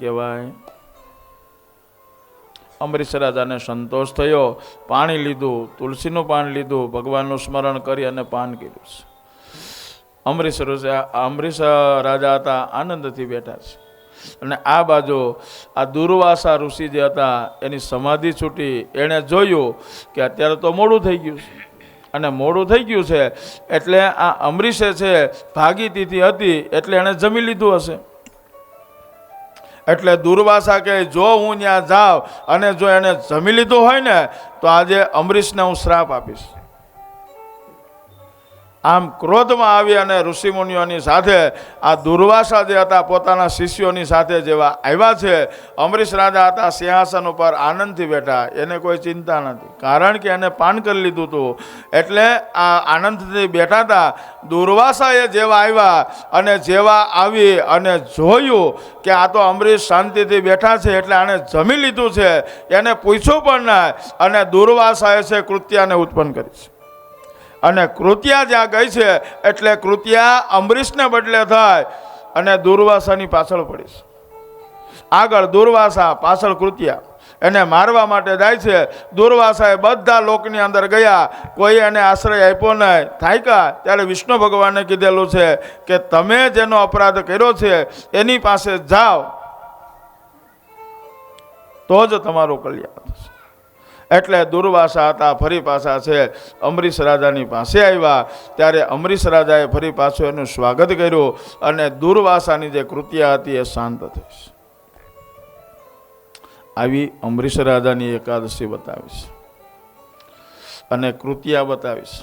કહેવાય. અંબરીશ રાજાને સંતોષ થયો, પાણી લીધું, તુલસીનું પાન લીધું, ભગવાનનું સ્મરણ કરી અને પાન કર્યું છે. અંબરીશ રાજા હતા, આનંદથી બેઠા છે. અને આ બાજુ આ દુર્વાસા ઋષિ જે હતા એની સમાધિ છૂટી. એણે જોયું કે અત્યારે તો મોડું થઈ ગયું છે, અને મોડું થઈ ગયું છે એટલે આ અંબરીશે છે ભાગી તિથિ હતી એટલે એણે જમી લીધું હશે. એટલે દુર્વાસા કહે, જો હું ત્યાં જાઉં અને જો એને જમી લીધું હોય ને તો આજે અંબરીશને હું શ્રાપ આપીશ. આમ ક્રોધમાં આવી અને ઋષિમુનિઓની સાથે આ દુર્વાસા જે હતા પોતાના શિષ્યોની સાથે જેવા આવ્યા છે. અંબરીશ રાજા હતા સિંહાસન ઉપર આનંદથી બેઠા, એને કોઈ ચિંતા નથી, કારણ કે એને પાન કરી લીધું હતું એટલે આ આનંદથી બેઠા હતા. દુર્વાસાએ જેવા આવ્યા અને જેવા આવી અને જોયું કે આ તો અંબરીશ શાંતિથી બેઠા છે એટલે આને જમી લીધું છે, એને પૂછ્યું પણ ના. અને દુર્વાસાએ છે કૃત્યાને ઉત્પન્ન કરી છે. અને કૃત્યા જ્યાં ગઈ છે એટલે કૃત્યા અંબરીશને બદલે થાય અને દુર્વાસાની પાછળ પડીશ. આગળ દુર્વાસા, પાછળ કૃત્યા. એને મારવા માટે જાય છે. દુર્વાસાએ બધા લોકની અંદર ગયા, કોઈ એને આશ્રય આપ્યો નહીં. થાક્યા ત્યારે વિષ્ણુ ભગવાને કીધેલું છે કે તમે જેનો અપરાધ કર્યો છે એની પાસે જાઓ તો જ તમારું કલ્યાણ થશે. એટલે દુર્વાસા હતા ફરી પાછા છે અંબરીશ રાજાની પાસે આવ્યા. ત્યારે અંબરીશ રાજાએ ફરી પાછું એનું સ્વાગત કર્યું અને દુર્વાસાની જે કૃત્યા હતી એ શાંત થઈ. આવી અંબરીશ રાજાની એકાદશી બતાવીશ અને કૃત્યા બતાવીશ.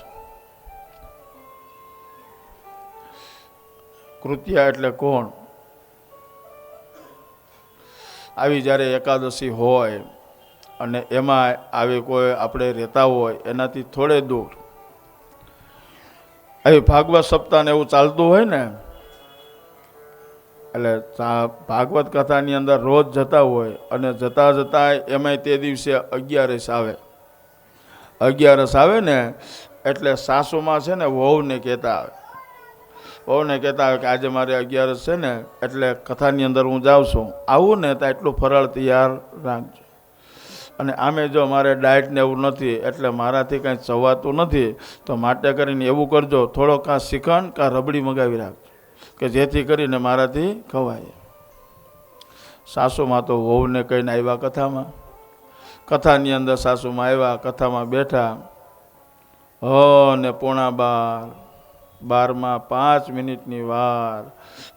કૃત્યા એટલે કોણ? આવી જ્યારે એકાદશી હોય અને એમાં આવી કોઈ આપણે રહેતા હોય એનાથી થોડે દૂર આવી ભાગવત સપ્તાહ એવું ચાલતું હોય ને, એટલે ભાગવત કથાની અંદર રોજ જતા હોય અને જતા જતા એમાંય તે દિવસે 11 આવે. 11 આવે ને એટલે સાસુમાં છે ને વહુને કહેતા આવે કે આજે મારે 11 છે ને એટલે કથાની અંદર હું જાઉં છું, આવું ને તો એટલું ફરાળ તૈયાર રાખજો. અને આમે જો મારે ડાયટ ને એવું નથી એટલે મારાથી કાંઈ ચવાતું નથી, તો માટે કરીને એવું કરજો, થોડો કાં શ્રીખંડ કાં રબડી મગાવી રાખજો કે જેથી કરીને મારાથી ખવાય. સાસુમાં તો વહુને કહીને આવ્યા કથાની અંદર સાસુમાં આવ્યા, કથામાં બેઠા ને 11:30 5 મિનિટની વાર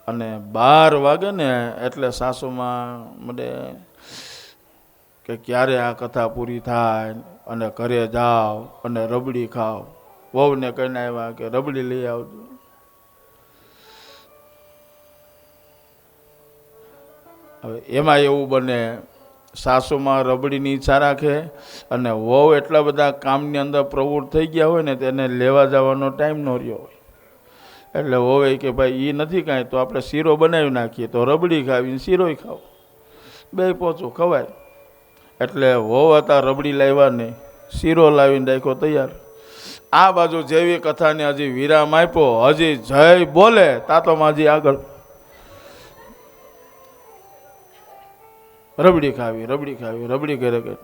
અને 12 વાગે ને એટલે સાસુમાં મને કે ક્યારે આ કથા પૂરી થાય અને ઘરે જાઓ અને રબડી ખાઓ. વહુને કહીને આવ્યા કે રબડી લઈ આવજો. હવે એમાં એવું બને સાસુમાં રબડીની ઈચ્છા રાખે અને વહુ એટલા બધા કામની અંદર પ્રવૃત્ત થઈ ગયા હોય ને તેને લેવા જવાનો ટાઈમ ન રહ્યો હોય. એટલે વહુએ કે ભાઈ એ નથી કાંઈ તો આપણે શીરો બનાવી નાખીએ, તો રબડી ખાવીને શીરોય ખાવ, બે પોચું ખવાય. એટલે વહુ હતા રબડી લાવ્યા નહીં, શીરો લાવીને રાખ્યો તૈયાર. આ બાજુ જેવી કથાને હજી વિરામ આપ્યો, હજી જય બોલે તાતો માજી આગળ રબડી ખાવી રબડી ઘરે ગઈ.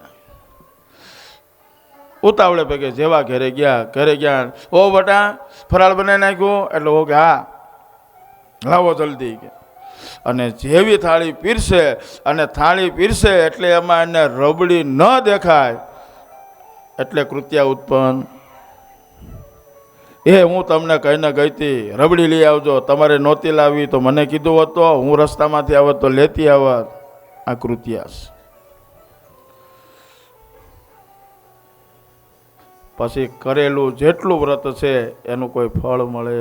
ઉતાવળે પૈકી જેવા ઘરે ગયા ઓ બટા ફરાળ બનાવી નાખ્યું એટલે ઓ કે હા લાવો જલ્દી કે. અને જેવી થાળી પીરસે એટલે એમાં એને રબડી ન દેખાય એટલે કૃત્યા ઉત્પન્ન. હું તમને કહીને ગઈ હતી રબડી લઈ આવજો, તમારે નહોતી લાવી તો મને કીધું હોત તો હું રસ્તામાંથી આવત તો લેતી આવત. આ કૃત્યા. પછી કરેલું જેટલું વ્રત છે એનું કોઈ ફળ મળે?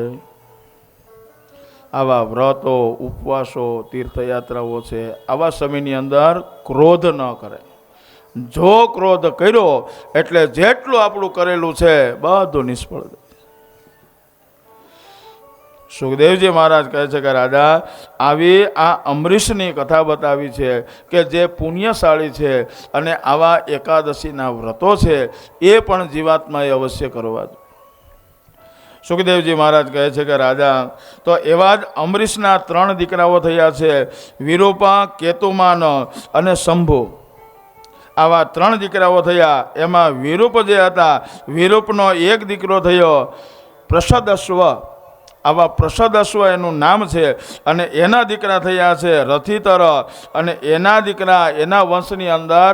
આવા વ્રતો, ઉપવાસો, તીર્થયાત્રાઓ છે, આવા સમયની અંદર ક્રોધ ન કરે. જો ક્રોધ કર્યો એટલે જેટલું આપણું કરેલું છે બધું નિષ્ફળ. સુખદેવજી મહારાજ કહે છે કે રાજા આવી આ અંબરીશની કથા બતાવી છે કે જે પુણ્યશાળી છે અને આવા એકાદશીના વ્રતો છે એ પણ જીવાત્માએ અવશ્ય કરવા. સુખદેવજી મહારાજ કહે છે કે રાજા, તો એવા જ અમરીશના 3 દીકરાઓ થયા છે, વિરૂપા, કેતુમાન અને શંભુ. આવા 3 દીકરાઓ થયા. એમાં વિરૂપ જે હતા, વિરૂપનો એક દીકરો થયો પ્રસદસ્વ. આવા પ્રસદસ્વ એનું નામ છે. અને એના દીકરા થયા છે રથિતર. અને એના દીકરા, એના વંશની અંદર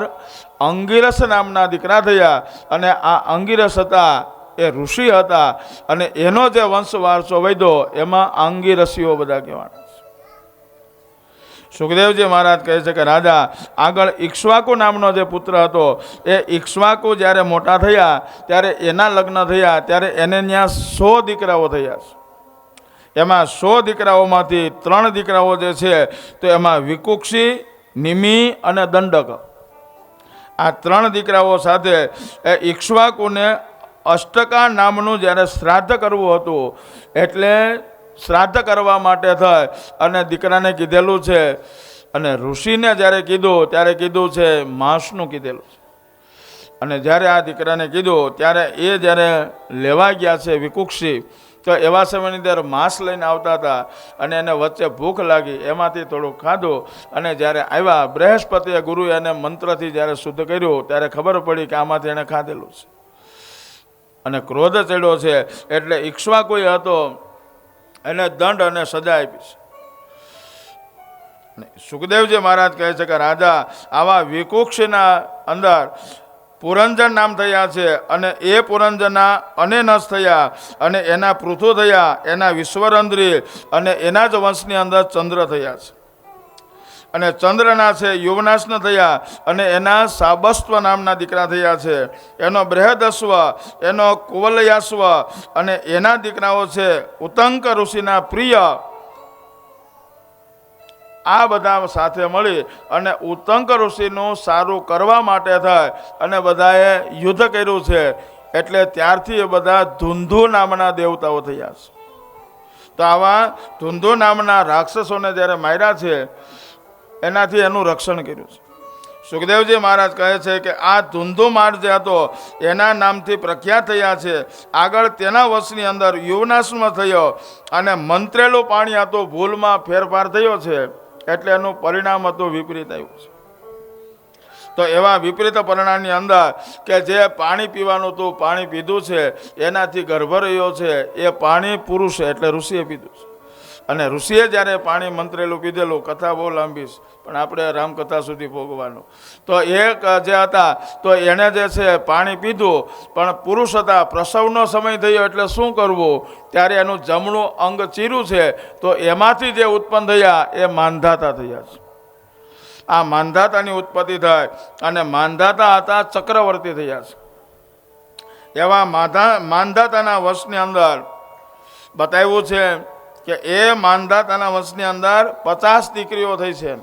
અંગિરસ નામના દીકરા થયા. અને આ અંગિરસ હતા એ ઋષિ હતા. અને એનો જે વંશ વારસો વધ્યો એમાં અંગિરસીઓ બધા કહેવાના. સુખદેવજી મહારાજ કહે છે કે રાજા, આગળ ઇક્ષ્વાકુ નામનો જે પુત્ર હતો, એ ઇક્ષ્વાકુ જ્યારે મોટા થયા ત્યારે એના લગ્ન થયા. ત્યારે એને ત્યાં 100 દીકરાઓ થયા છે. એમાં 100 દીકરાઓમાંથી 3 દીકરાઓ જે છે તો એમાં વિકુક્ષી, નિમિ અને દંડક. આ 3 દીકરાઓ સાથે એ ઇક્ષ્વાકુને અષ્ટકા નામનું જ્યારે શ્રાદ્ધ કરવું હતું, એટલે શ્રાદ્ધ કરવા માટે થાય અને દીકરાને કીધેલું છે. અને ઋષિને જ્યારે કીધું ત્યારે કીધું છે માંસનું કીધેલું છે. અને જ્યારે આ દીકરાને કીધું ત્યારે એ જ્યારે લેવા ગયા છે વિકુક્ષી, તો એવા સમયની અંદર માંસ લઈને આવતા હતા. અને એને વચ્ચે ભૂખ લાગી, એમાંથી થોડું ખાધું. અને જ્યારે આવ્યા, બૃહસ્પતિએ ગુરુએ એને મંત્રથી જ્યારે શુદ્ધ કર્યું ત્યારે ખબર પડી કે આમાંથી એણે ખાધેલું છે. અને ક્રોધ ચડ્યો છે. એટલે ઇક્ષ્વાકુએ હતો એને દંડ અને સજા આપી છે. સુખદેવજી મહારાજ કહે છે કે રાજા, આવા વિકુક્ષના અંદર પુરંજન નામ થયા છે. અને એ પુરંજના અનેનસ થયા. અને એના પૃથુ થયા, એના વિશ્વરંદ્રી. અને એના જ વંશની અંદર ચંદ્ર થયા છે. અને ચંદ્રના છે યુવનાશન થયા. અને એના સાબસ્વ નામના દીકરા થયા છે. એનો બૃહદસ્વ, એનો કુવલયાસ્વ. અને એના દીકરાઓ છે ઉત્તંક ઋષિના પ્રિય. આ બધા સાથે મળી અને ઉત્તંક ઋષિનું સારું કરવા માટે થાય અને બધાએ યુદ્ધ કર્યું છે. એટલે ત્યારથી એ બધા ધુંધુ નામના દેવતાઓ થયા છે. તો આવા ધુંધુ નામના રાક્ષસોને જ્યારે માર્યા છે, એનાથી એનું રક્ષણ કર્યું છે. સુખદેવજી મહારાજ કહે છે કે આ ધુંધુ માર જે હતો એના નામથી પ્રખ્યાત થયા છે. આગળ તેના વંશની અંદર યુવનાશમાં થયો. અને મંત્રેલું પાણી હતું, ભૂલમાં ફેરફાર થયો છે, એટલે એનું પરિણામ હતું વિપરીત આવ્યું છે. તો એવા વિપરીત પરિણામની અંદર કે જે પાણી પીવાનું હતું, પાણી પીધું છે, એનાથી ગર્ભ રહ્યો છે. એ પાણી પુરુષ એટલે ઋષિએ પીધું છે. અને ઋષિએ જ્યારે પાણી મંત્રેલું પીધેલું, કથા બહુ લાંબી છે પણ આપણે રામકથા સુધી ભોગવાનું. તો એક જે હતા તો એણે જે છે પાણી પીધું, પણ પુરુષ હતા. પ્રસવનો સમય થયો એટલે શું કરવું, ત્યારે એનું જમણું અંગ ચીરું છે. તો એમાંથી જે ઉત્પન્ન થયા એ માંધાતા થયા છે. આ માંધાતાની ઉત્પત્તિ થાય. અને માંધાતા હતા ચક્રવર્તી થયા છે. એવા માંધાતાના વંશની અંદર બતાવ્યું છે કે એ માંધાતાના વંશની અંદર 50 દીકરીઓ થઈ છે.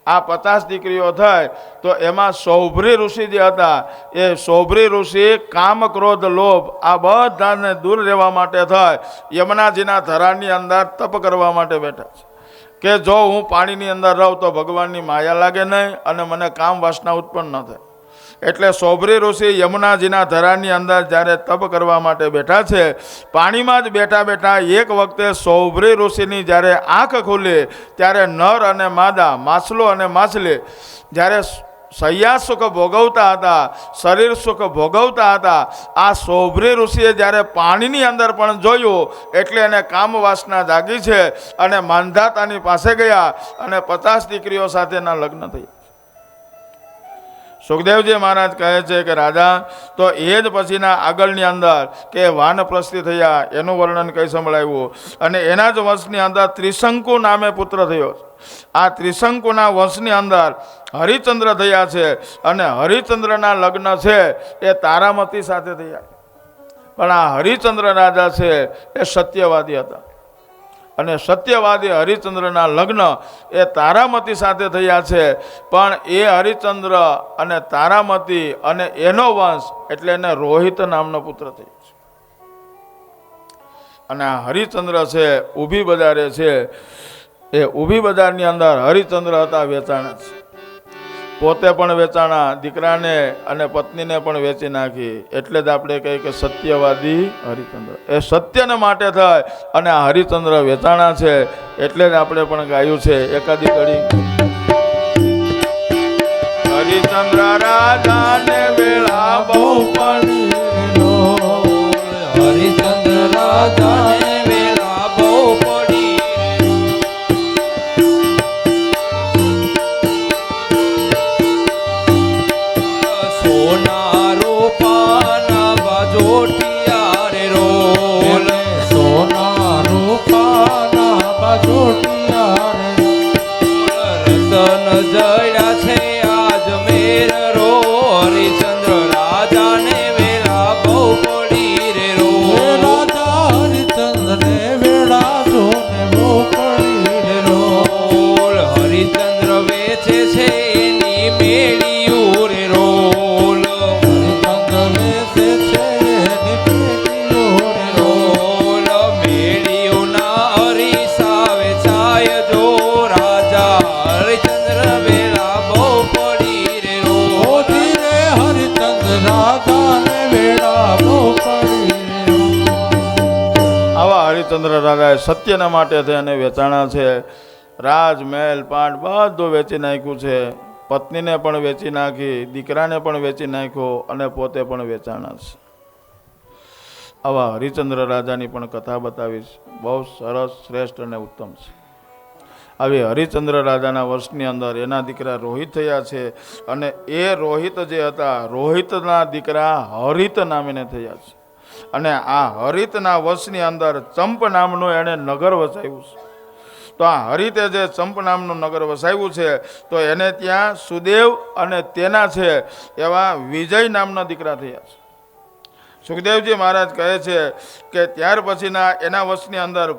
આ 50 દીકરીઓ થાય તો એમાં સૌભ્રી ઋષિ જે હતા, એ સૌભ્રી ઋષિ કામ, ક્રોધ, લોભ આ બધાને દૂર રહેવા માટે થાય યમુનાજીના ધરાની અંદર તપ કરવા માટે બેઠા છે. કે જો હું પાણીની અંદર રહું તો ભગવાનની માયા લાગે નહીં અને મને કામ વાસના ઉત્પન્ન ન થાય. એટલે સૌભ્રી ઋષિ યમુનાજીના ધરાની અંદર જ્યારે તપ કરવા માટે બેઠા છે, પાણીમાં જ બેઠા બેઠા એક વખતે સૌભ્રી ઋષિની જ્યારે આંખ ખુલી, ત્યારે નર અને માદા, માછલો અને માછલી જ્યારે શૈયા સુખ ભોગવતા હતા, શરીર સુખ ભોગવતા હતા, આ સૌભ્રી ઋષિએ જ્યારે પાણીની અંદર પણ જોયું, એટલે એને કામ વાસના જાગી છે. અને માંધાતાની પાસે ગયા અને 50 દીકરીઓ સાથેના લગ્ન થયા. સુખદેવજી મહારાજ કહે છે કે રાજા, તો એ જ પછીના આગળની અંદર કે વાનપ્રસ્થિ થયા, એનું વર્ણન કઈ સંભળાવ્યું. અને એના જ વંશની અંદર ત્રિશંકુ નામે પુત્ર થયો. આ ત્રિશંકુના વંશની અંદર હરિચંદ્ર થયા છે. અને હરિચંદ્રના લગ્ન છે એ તારામતી સાથે થયા. પણ આ હરિચંદ્ર રાજા છે એ સત્યવાદી હતા. અને સત્યવાદી હરિચંદ્રના લગ્ન એ તારામતી સાથે થયા છે. પણ એ હરિચંદ્ર અને તારામતી અને એનો વંશ એટલે એને રોહિત નામનો પુત્ર થયો છે. અને આ હરિચંદ્ર છે ઊભી બજારે છે. એ ઊભી બજારની અંદર હરિચંદ્ર હતા વેચાણા છે. પોતે પણ વેચાણા, દીકરાને અને પત્નીને પણ વેચી નાખી. એટલે જ આપણે કહીએ કે સત્યવાદી હરિચંદ્ર. એ સત્યને માટે થાય અને આ હરિચંદ્ર વેચાણા છે. એટલે જ આપણે પણ ગાયું છે એકાદી કડી. હરિચંદ્ર રાજાને વેળા બહુ પડી, હરિચંદ્ર રાજાને વેળા બહુ પડી, સોના રૂપાના બાજોટિયા રે રોલ, સોના રૂપાના બાજોટિયા રે રતન જડ્યા છે આજ મેર રો, હરિચંદ્ર રાજાને વેળા બહુ પડી રે રો, રાજા હરિચંદ્રને વેળા જોને બહુ પડી રે રોલ, હરિચંદ્ર વેચે છે એની મેળિયું રે રોલ, હરિચંદ્ર વેચે છે એની પેટીઓ રે રોલ, મેળિયુંના અરીસા વેચાય જો, રાજા હરિચંદ્ર વેળા બહુ પડી રે રોલ, ધીરે હરિચંદ્ર રાજાને વેળા બહુ પડી રે આવા હરિચંદ્ર રાજાએ સત્યના માટે થઈને વેચાણા છે. રાજ મહેલ પાટ બધું વેચી નાખ્યું છે. પત્નીને પણ વેચી નાખી, દીકરાને પણ વેચી નાખ્યો અને પોતે પણ વેચાણા છે. આવા હરિચંદ્ર રાજાની પણ કથા બતાવીશ. બહુ સરસ, શ્રેષ્ઠ અને ઉત્તમ છે. આવી હરિચંદ્ર રાજાના વર્ષની અંદર એના દીકરા રોહિત થયા છે અને એ રોહિત જે હતા, રોહિતના દીકરા હરિત નામીને થયા છે. અને આ હરિતના વંશની અંદર ચંપ નામનું એણે નગર વસાવ્યું છે. તો આ હરિતે જે ચંપ નામનું નગર વસાવ્યું છે તો એને ત્યાં સુદેવ અને તેના છે એવા વિજય નામના દીકરા થયા છે. સુખદેવજી મહારાજ કહે છે કે ત્યાર પછીના એના વંશની અંદર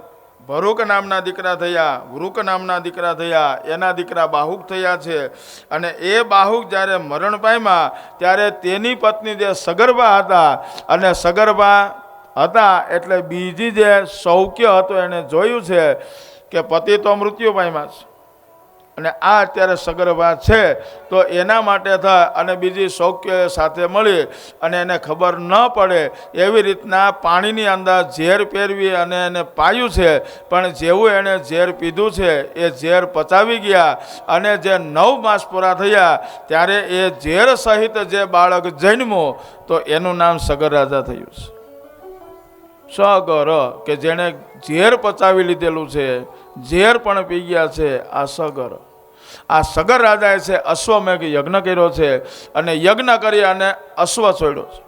ભરૂક નામના દીકરા થયા, વૃક નામના દીકરા થયા, એના દીકરા બાહુક થયા છે. અને એ બાહુક જ્યારે મરણ પામ્યા ત્યારે તેની પત્ની જે સગર્ભા હતા, અને સગર્ભા હતા એટલે બીજી જે સૌખ્ય હતો એને જોયું છે કે પતિ તો મૃત્યુ પામ્યા છે અને આ અત્યારે સગર્ભા છે, તો એના માટે થાય અને બીજી સૌખ્ય સાથે મળી અને એને ખબર ન પડે એવી રીતના પાણીની અંદર ઝેર પહેરવી અને એને પાયું છે. પણ જેવું એણે ઝેર પીધું છે એ ઝેર પચાવી ગયા અને જે 9 માસ પૂરા થયા ત્યારે એ ઝેર સહિત જે બાળક જન્મ્યું તો એનું નામ સગર રાજા થયું છે. સગર કે જેણે ઝેર પચાવી લીધેલું છે, ઝેર પણ પી ગયા છે, આ સગર. આ સગર રાજાએ છે અશ્વમેઘ યજ્ઞ કર્યો છે અને યજ્ઞ કરી અને અશ્વ છોડ્યો છે.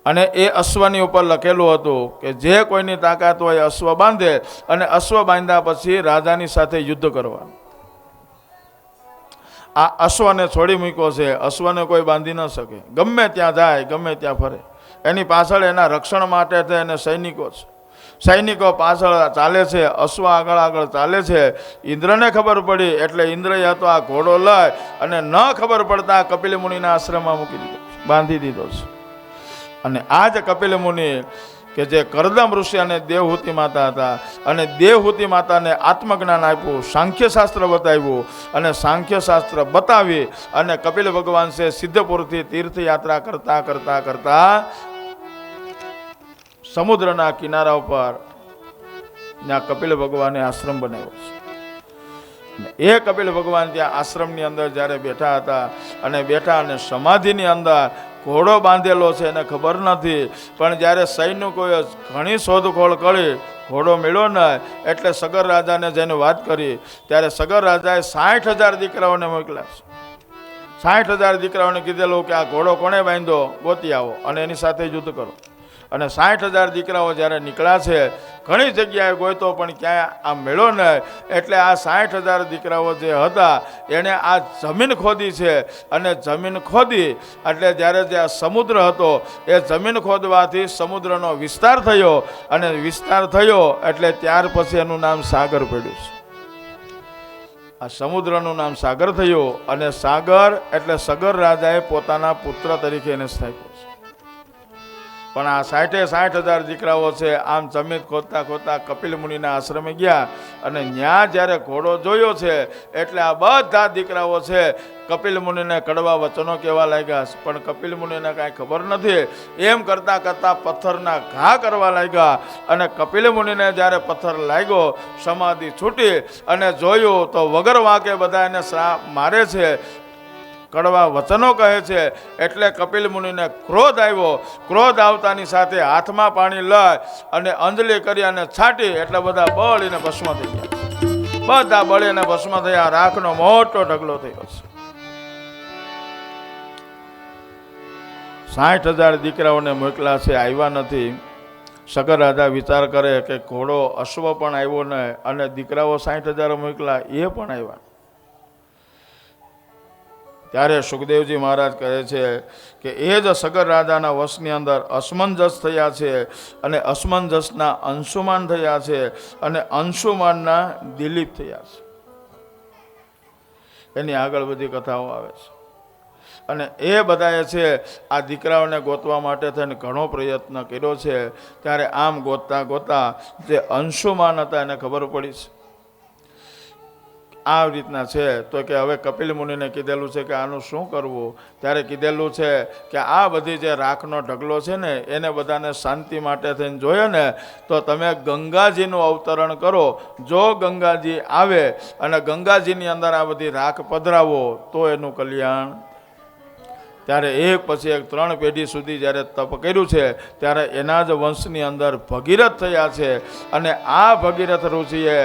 અને એ અશ્વની ઉપર લખેલું હતું કે જે કોઈની તાકાત હોય અશ્વ બાંધે અને અશ્વ બાંધ્યા પછી રાજાની સાથે યુદ્ધ કરવાનું. આ અશ્વને છોડી મૂક્યો છે. અશ્વને કોઈ બાંધી ન શકે, ગમે ત્યાં જાય, ગમે ત્યાં ફરે. એની પાછળ એના રક્ષણ માટે એને સૈનિકો છે. સૈનિકો પાછળ ચાલે છે, અશ્વ આગળ આગળ ચાલે છે. ઇન્દ્રને ખબર પડી એટલે ઇન્દ્રએ હતો આ ઘોડો લઈ અને ન ખબર પડતા કપિલ મુનિના આશ્રમમાં મૂકી દીધો, બાંધી દીધો છે. અને આ જ કપિલ મુનિ કે જે કરદમ ઋષિ અને દેવહૂતિ માતા હતા, અને દેવહૂતિ માતાને આત્મજ્ઞાન આપ્યું, સાંખ્યશાસ્ત્ર બતાવ્યું, અને સાંખ્યશાસ્ત્ર બતાવી અને કપિલ ભગવાન છે સિદ્ધપુરથી તીર્થયાત્રા કરતા કરતા કરતા સમુદ્રના કિનારા ઉપર ત્યાં કપિલ ભગવાને આશ્રમ બનાવ્યો છે. એ કપિલ ભગવાન ત્યાં આશ્રમની અંદર જ્યારે બેઠા હતા અને બેઠા અને સમાધિની અંદર ઘોડો બાંધેલો છે એને ખબર નથી, પણ જ્યારે સૈનિકોએ ઘણી શોધખોળ કરી ઘોડો મળ્યો ન એટલે સગર રાજાને જઈને વાત કરી ત્યારે સગર રાજાએ 60,000 દીકરાઓને મોકલ્યા છે. 60,000 દીકરાઓને કીધેલું કે આ ઘોડો કોણે બાંધ્યો ગોતી આવો અને એની સાથે યુદ્ધ કરો. અને 60,000 દીકરાઓ જ્યારે નીકળ્યા છે, ઘણી જગ્યાએ ગોઈતો પણ ક્યાંય આ મેળો નહીં. એટલે આ 60,000 દીકરાઓ જે હતા એણે આ જમીન ખોદી છે, અને જમીન ખોદી એટલે જ્યારે જે આ સમુદ્ર હતો એ જમીન ખોદવાથી સમુદ્રનો વિસ્તાર થયો, અને વિસ્તાર થયો એટલે ત્યાર પછી એનું નામ સાગર પડ્યું છે. આ સમુદ્રનું નામ સાગર થયું, અને સાગર એટલે સગર રાજાએ પોતાના પુત્ર તરીકે એને સ્થાપ્યો છે. પણ આ 60,000 દીકરાઓ છે આમ જમીન ખોદતા ખોદતા કપિલ મુનિના આશ્રમે ગયા અને ત્યાં જ્યારે ઘોડો જોયો છે એટલે આ બધા દીકરાઓ છે કપિલ મુનિને કડવા વચનો કહેવા લાગ્યા, પણ કપિલ મુનિને કાંઈ ખબર નથી. એમ કરતાં કરતાં પથ્થરના ઘા કરવા લાગ્યા અને કપિલ મુનિને જ્યારે પથ્થર લાગ્યો સમાધિ છૂટી અને જોયું તો વગર વાંકે બધા એને મારે છે, કડવા વચનો કહે છે. એટલે કપિલ મુનિને ક્રોધ આવ્યો. ક્રોધ આવતાની સાથે હાથમાં પાણી લઈ અને અંજલિ કરી અને છાંટી એટલે બધા બળીને ભસ્મ થઈ ગયા. બધા બળીને ભસ્મ થયા. રાખનો મોટો ઢગલો થયો છે. 60,000 દીકરાઓને મોકલા છે, આવ્યા નથી. સગર રાજા વિચાર કરે કે ઘોડો અશ્વ પણ આવ્યો ને અને દીકરાઓ 60,000 મોકલા એ પણ આવ્યા. ત્યારે સુખદેવજી મહારાજ કહે છે કે એ જ સગર રાજાના વશની અંદર અસમંજસ થયા છે અને અસમંજસના અંશુમાન થયા છે અને અંશુમાનના દિલીપ થયા છે. એની આગળ બધી કથાઓ આવે છે. અને એ બધાએ છે આ દીકરાઓને ગોતવા માટે થઈને ઘણો પ્રયત્ન કર્યો છે. ત્યારે આમ ગોતતા ગોતતા જે અંશુમાન હતા એને ખબર પડી છે આ રીતના છે. તો કે હવે કપિલ મુનિને કીધેલું છે કે આનું શું કરવું. ત્યારે કીધેલું છે કે આ બધી જે રાખનો ઢગલો છે ને એને બધાને શાંતિ માટે થઈને જોઈએ ને તો તમે ગંગાજીનું અવતરણ કરો. જો ગંગાજી આવે અને ગંગાજીની અંદર આ બધી રાખ પધરાવો તો એનું કલ્યાણ. ત્યારે એક પછી એક 3 પેઢી સુધી જ્યારે તપ કર્યું છે ત્યારે એના જ વંશની અંદર ભગીરથ થયા છે. અને આ ભગીરથ ઋષિએ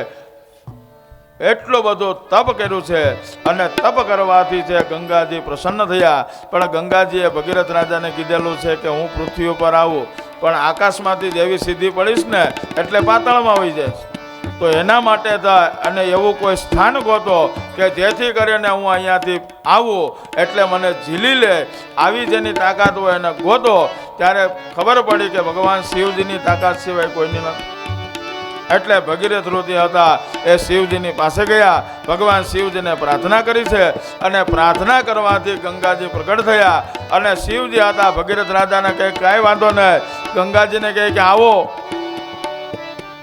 એટલો બધો તપ કર્યું છે અને તપ કરવાથી છે ગંગાજી પ્રસન્ન થયા. પણ ગંગાજીએ ભગીરથ રાજાને કીધેલું છે કે હું પૃથ્વી ઉપર આવું પણ આકાશમાંથી જેવી સીધી પડીશ ને એટલે પાતાળમાં વહી જઈશ. તો એના માટે થાય અને એવું કોઈ સ્થાન ગોતો કે જેથી કરીને હું અહીંયાથી આવું એટલે મને ઝીલી લે. આવી જેની તાકાત હોય એને ગોતો. ત્યારે ખબર પડી કે ભગવાન શિવજીની તાકાત સિવાય કોઈની નથી. એટલે ભગીરથ ઋષિ હતા એ શિવજીની પાસે ગયા. ભગવાન શિવજીને પ્રાર્થના કરી છે અને પ્રાર્થના કરવાથી ગંગાજી પ્રગટ થયા. અને શિવજી હતા ભગીરથ રાજાને કહે કાંઈ વાંધો નહીં. ગંગાજીને કહે કે આવો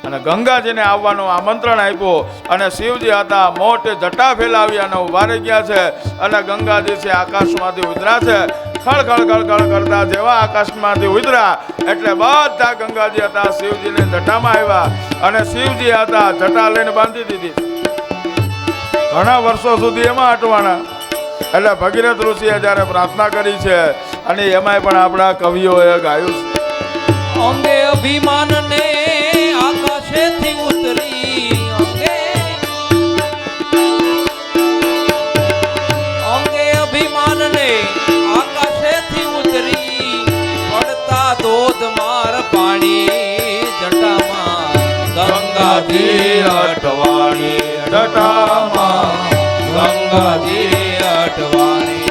અને ગંગાજીને આવવાનું આમંત્રણ આપ્યું. અને શિવજી હતા મોટી જટા ફેલાવી અને ઉભા રહી ગયા છે. અને ગંગાજી છે આકાશમાંથી ઉતર્યા છે. ખળખળ ખળખળ કરતા જેવા આકાશમાંથી ઉતર્યા એટલે બધા ગંગાજી હતા શિવજીની જટામાં આવ્યા. અને શિવજી હતા જટા લઈને બાંધી દીધી. ઘણા વર્ષો સુધી એમાં અટવાના. એટલે ભગીરથ ઋષિએ જ્યારે પ્રાર્થના કરી છે અને એમાંય પણ આપણા કવિઓએ ગાયું છે. અંગે અભિમાન ને આકાશેથી ઉતરી અંગે અભિમાન ને આકાશેથી ઉતરી પડતા ધોધમાર પાણી જટામાં ગંગાજી અટવાણી જટામાં ગંગાજી અટવાણી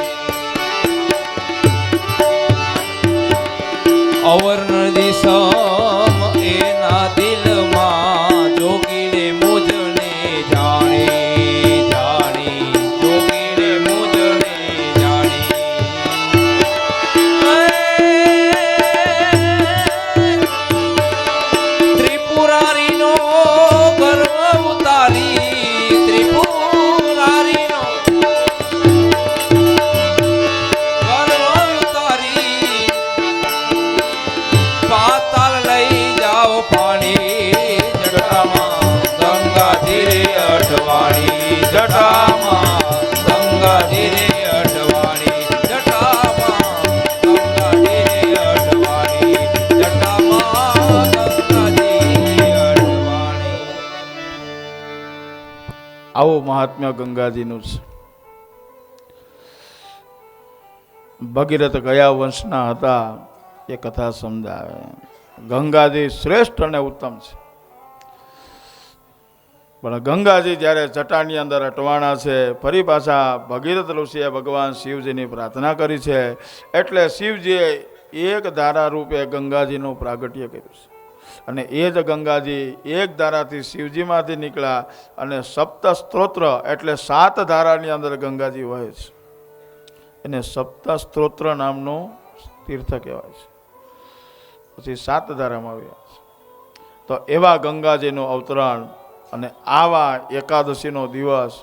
અવર્ણ દિશમ એના દિલમાં જોગીને મુજને જાણી જાણી જોગીને મુજને જાણી ત્રિપુરારીનો ગર્વ ઉતારી ત્રિપુરારીનો ગર્વ ઉતારી પાતાળ લઈ જાઓ પાણી જટામાં ગંગાજી અટવાણી જટામાં ગંગાજી અટવાણી જટામાં ગંગાજી અટવાણી જટામાં ગંગાજી અટવાણી. આવું મહાત્મ્ય ગંગાજીનું છે. ભગીરથ કયા વંશના હતા એ કથા સમજાવે. ગંગાજી શ્રેષ્ઠ અને ઉત્તમ છે. પણ ગંગાજી જ્યારે જટાની અંદર અટવાણા છે ફરી પાછા ભગીરથ ઋષિએ ભગવાન શિવજીની પ્રાર્થના કરી છે. એટલે શિવજીએ એક ધારા રૂપે ગંગાજીનું પ્રાગટ્ય કર્યું છે. અને એ જ ગંગાજી એક ધારાથી શિવજીમાંથી નીકળ્યા અને સપ્ત સ્ત્રોત્ર એટલે 7 ધારાની અંદર ગંગાજી વહે છે. એને સપ્ત સ્ત્રોત્ર નામનું તીર્થ કહેવાય છે. પછી સાતધારામાં આવ્યા છે. તો એવા ગંગાજીનું અવતરણ અને આવા એકાદશીનો દિવસ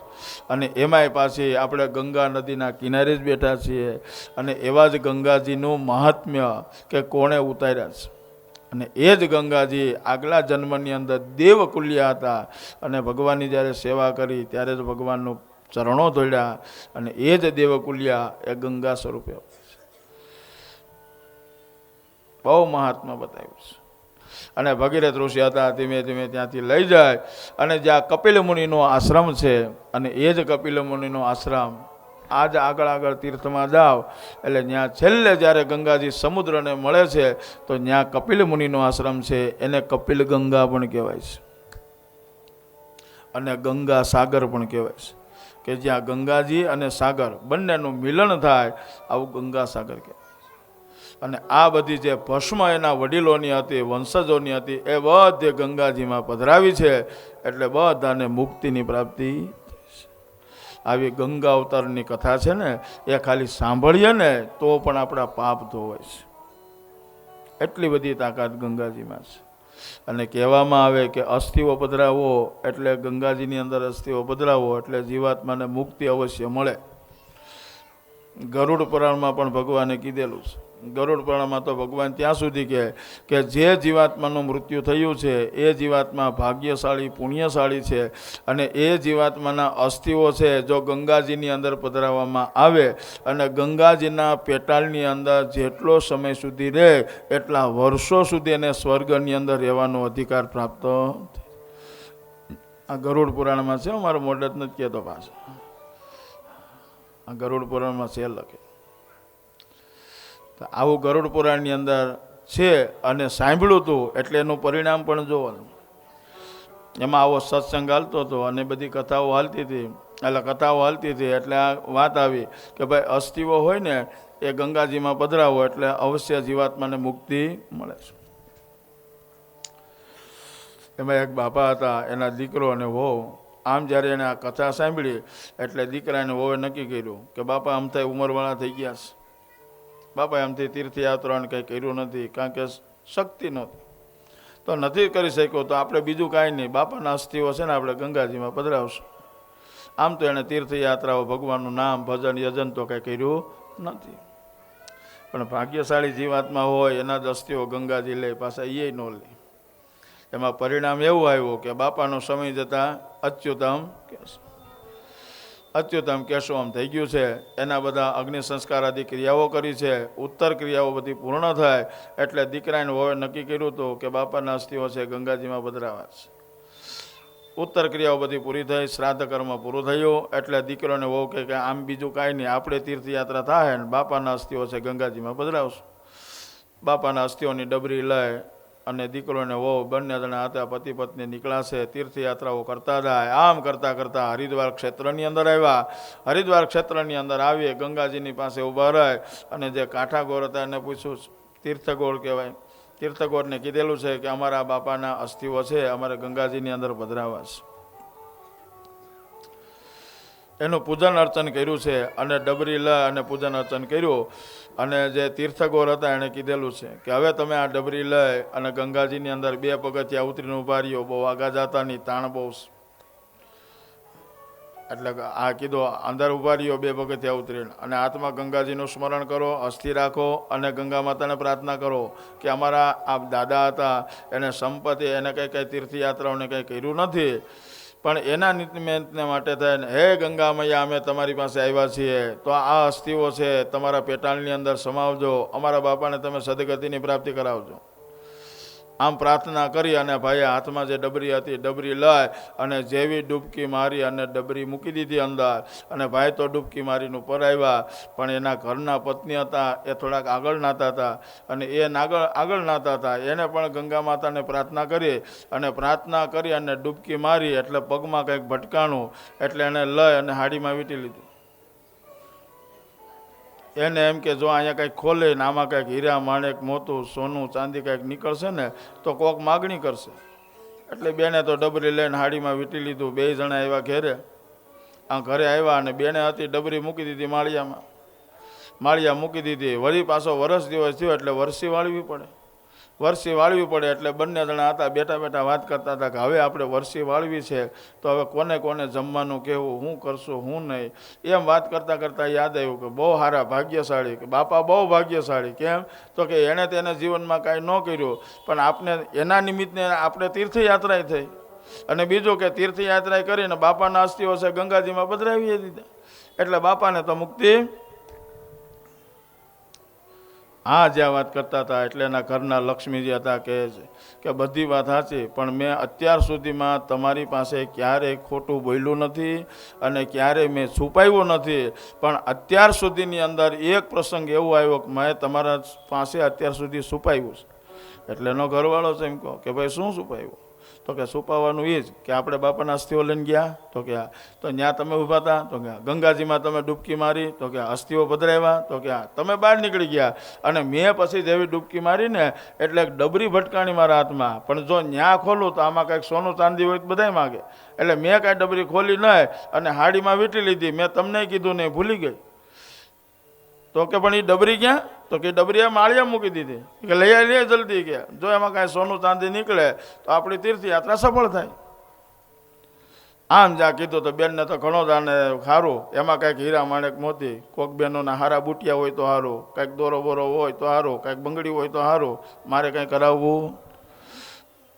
અને એમાંય પાછી આપણે ગંગા નદીના કિનારે જ બેઠા છીએ અને એવા જ ગંગાજીનું મહાત્મ્ય કે કોણે ઉતાર્યા છે. અને એ જ ગંગાજી આગલા જન્મની અંદર દેવકુલ્યા હતા અને ભગવાનની જ્યારે સેવા કરી ત્યારે જ ભગવાનનું ચરણો ધોળ્યા અને એ જ દેવકુલ્યા એ ગંગા સ્વરૂપે બહુ મહાત્મા બતાવ્યું છે. અને ભગીરથ ઋષિ હતા, ધીમે ધીમે ત્યાંથી લઈ જાય અને જ્યાં કપિલ મુનિનો આશ્રમ છે અને એ જ કપિલ મુનિનો આશ્રમ આજ આગળ આગળ તીર્થમાં જાઓ એટલે ત્યાં છેલ્લે જ્યારે ગંગાજી સમુદ્રને મળે છે તો ત્યાં કપિલ મુનિનો આશ્રમ છે, એને કપિલ ગંગા પણ કહેવાય છે અને ગંગા સાગર પણ કહેવાય છે, કે જ્યાં ગંગાજી અને સાગર બંનેનું મિલન થાય આવું ગંગા સાગર કહેવાય. અને આ બધી જે ભસ્મ એના વડીલોની હતી, વંશજોની હતી, એ બધે ગંગાજીમાં પધરાવી છે એટલે બધાને મુક્તિની પ્રાપ્તિ થઈ છે. આવી ગંગા અવતારની કથા છે ને એ ખાલી સાંભળીએ ને તો પણ આપણા પાપ ધોવાય છે. એટલી બધી તાકાત ગંગાજીમાં છે. અને કહેવામાં આવે કે અસ્થિઓ પધરાવો એટલે ગંગાજીની અંદર અસ્થિઓ પધરાવો એટલે જીવાત્માને મુક્તિ અવશ્ય મળે. ગરુડ પુરાણમાં પણ ભગવાને કીધેલું છે. ગરુડ પુરાણમાં તો ભગવાન ત્યાં સુધી કહે કે જે જીવાત્માનું મૃત્યુ થયું છે એ જીવાત્મા ભાગ્યશાળી પુણ્યશાળી છે અને એ જીવાત્માના અસ્થિઓ છે જો ગંગાજીની અંદર પધરાવવામાં આવે અને ગંગાજીના પેટાળની અંદર જેટલો સમય સુધી રહે એટલા વર્ષો સુધી એને સ્વર્ગની અંદર રહેવાનો અધિકાર પ્રાપ્ત થાય. આ ગરુડ પુરાણમાં છે, મારો મોઢે જ નથી કહેતો પાછો. આ ગરુડ પુરાણમાં છે લખે. તો આવું ગરુડ પુરાણની અંદર છે અને સાંભળ્યું હતું એટલે એનું પરિણામ પણ જોવાનું. એમાં આવો સત્સંગ હાલતો હતો અને બધી કથાઓ હાલતી હતી એટલે આ વાત આવી કે ભાઈ અસ્થિઓ હોય ને એ ગંગાજીમાં પધરાવો એટલે અવશ્ય જીવાત્માને મુક્તિ મળે છે. એમાં એક બાપા હતા, એના દીકરો અને વહુ. આમ જ્યારે એને આ કથા સાંભળી એટલે દીકરાને વહુએ નક્કી કર્યું કે બાપા આમ થાય ઉંમરવાળા થઈ ગયા છે. બાપાએ આમથી તીર્થયાત્રાને કંઈ કર્યું નથી કારણ કે શક્તિ નહોતી, તો નથી કરી શક્યો તો આપણે બીજું કાંઈ નહીં, બાપાના અસ્થિઓ છે ને આપણે ગંગાજીમાં પધરાવશું. આમ તો એણે તીર્થયાત્રાઓ, ભગવાનનું નામ, ભજન, યજન તો કંઈ કર્યું નથી. પણ ભાગ્યશાળી જીવાત્મા હોય એના જ અસ્થિઓ ગંગાજી લે, પાછા એ ન લે. એમાં પરિણામ એવું આવ્યું કે બાપાનો સમય જતાં અચ્યુતમ કેશવમ થઈ ગયું છે. એના બધા અગ્નિ સંસ્કાર આદિ ક્રિયાઓ કરી છે, ઉત્તર ક્રિયાઓ બધી પૂર્ણ થાય એટલે દીકરાને વહુએ નક્કી કર્યું હતું કે બાપાના અસ્થિઓ છે ગંગાજીમાં પધરાવા છે. ઉત્તર ક્રિયાઓ બધી પૂરી થઈ, શ્રાદ્ધ કર્મ પૂરું થયું એટલે દીકરોને વહુ કે આમ બીજું કાંઈ નહીં, આપણે તીર્થયાત્રા થાય ને બાપાના અસ્થિઓ છે ગંગાજીમાં પધરાવશું. બાપાના અસ્થિઓની ડબરી લઈ અને દીકરોને વહુ બંને જણા હતા પતિ પત્ની નીકળ્યા છે, તીર્થયાત્રાઓ કરતા જાય. આમ કરતાં કરતાં હરિદ્વાર ક્ષેત્રની અંદર આવ્યા. હરિદ્વાર ક્ષેત્રની અંદર આવી ગંગાજીની પાસે ઊભા રહે અને જે કાંઠાગોર હતા એને પૂછ્યું, તીર્થગોર કહેવાય, તીર્થગોરને કીધેલું છે કે અમારા બાપાના અસ્થિઓ છે અમારે ગંગાજીની અંદર પધરાવા છે. એનું પૂજન અર્ચન કર્યું છે અને ડબરી લ અને પૂજન અર્ચન કર્યું. અને જે તીર્થગોર હતા એણે કીધેલું છે કે હવે તમે આ ડબરી લઈ અને ગંગાજીની અંદર 2 પગથિયા ઉતરીને ઉભા રહ્યો, બહુ આગા જાતા નહીં, તાણ બહુ. એટલે આ કીધો અંદર ઉભા રહ્યો 2 પગથિયા ઉતરીને અને હાથમાં ગંગાજીનું સ્મરણ કરો, અસ્થિ રાખો અને ગંગા માતાને પ્રાર્થના કરો કે અમારા આ દાદા હતા એને સંપત્તિ, એને કંઈ તીર્થયાત્રાઓને કંઈ કર્યું નથી પણ એના નિમિત્તને માટે થઈને હે ગંગા મૈયા અમે તમારી પાસે આવ્યા છીએ તો આ અસ્થિઓ છે તમારા પેટાળની અંદર સમાવજો, અમારા બાપાને તમે સદગતિની પ્રાપ્તિ કરાવજો. આમ પ્રાર્થના કરી અને ભાઈએ હાથમાં જે ડબરી હતી ડબરી લઈ અને જેવી ડૂબકી મારી અને ડબરી મૂકી દીધી અંદર અને ભાઈ તો ડૂબકી મારીને ઉપર આવ્યા. પણ એના ઘરના પત્ની હતા એ થોડાક આગળ નાતા હતા અને એ આગળ નાતા હતા. એને પણ ગંગા માતાને પ્રાર્થના કરી અને ડૂબકી મારી એટલે પગમાં કંઈક ભટકાણું એટલે એને લઈ અને હાડીમાં વીંટી લીધું. એને એમ કે જો અહીંયા કંઈક ખોલે ને આમાં કંઈક હીરા માણેક મોતું સોનું ચાંદી કંઈક નીકળશે ને તો કોક માગણી કરશે. એટલે બેને તો ડબરી લઈને હાડીમાં વીંટી લીધું. 2 જણા આવ્યા ઘરે. આ ઘરે આવ્યા અને બેને હતી ડબરી મૂકી દીધી માળિયા મૂકી દીધી. વળી પાછો વરસ દિવસ થયો એટલે વરસી વાળવી પડે. વરસી વાળવી પડે. એટલે બંને જણા હતા, બેઠા બેઠા વાત કરતા હતા કે હવે આપણે વરસી વાળવી છે તો હવે કોને કોને જમવાનું કહેવું, હું કરશું હું નહીં. એમ વાત કરતાં કરતાં યાદ આવ્યું કે બહુ સારા ભાગ્યશાળી, કે બાપા બહુ ભાગ્યશાળી. કેમ તો કે એણે તેને જીવનમાં કાંઈ ન કર્યું, પણ આપણે એના નિમિત્તે આપણે તીર્થયાત્રાએ થઈ. અને બીજું કે તીર્થયાત્રાએ કરીને બાપાના અસ્થિઓ છે ગંગાજીમાં પધરાવી દીધા. એટલે બાપાને તો મુક્તિ. આ જ્યાં વાત કરતા હતા એટલે એના ઘરના લક્ષ્મીજી હતા, કહે છે કે બધી વાત સાચી, પણ મેં અત્યાર સુધીમાં તમારી પાસે ક્યારેય ખોટું બોલ્યું નથી અને ક્યારેય મેં છુપાવ્યું નથી. પણ અત્યાર સુધીની અંદર એક પ્રસંગ એવો આવ્યો કે મેં તમારા પાસે અત્યાર સુધી છુપાવ્યું છે. એટલે એનો ઘરવાળો છે એમ કહો કે ભાઈ શું છુપાવ્યું? તો કે છુપાવવાનું એ જ કે આપણે બાપાના અસ્થિઓ લઈને ગયા. તો કે તો ત્યાં તમે ઊભા હતા. તો કે ગંગાજીમાં તમે ડૂબકી મારી. તો કે અસ્થિઓ પધરાવ્યા. તો કે તમે બહાર નીકળી ગયા. અને મેં પછી જેવી ડૂબકી મારીને એટલે એક ડબરી ભટકાણી મારા હાથમાં. પણ જો ન્યા ખોલું તો આમાં કંઈક સોનું ચાંદી હોય તો બધાય માગે. એટલે મેં કાંઈ ડબરી ખોલી નહીં અને હાડીમાં વીંટી લીધી. મેં તમને કીધું નહીં, ભૂલી ગઈ. તો કે પણ એ ડબરી ક્યાં? તો કે ડબરી માળિયા મૂકી દીધી. કે લઈ આવી જલ્દી. કે જો એમાં કાંઈ સોનું ચાંદી નીકળે તો આપણી તીર્થયાત્રા સફળ થાય. આમ જ્યાં કીધું તો બેનને તો ઘણો જાણે સારું, એમાં કાંઈક હીરા માણેક મોતી, કોઈક બહેનોના હારા બુટિયા હોય તો સારું, કાંઈક દોરો બોરો હોય તો સારું, કાંઈક બંગડી હોય તો સારું, મારે કંઈ કરાવવું.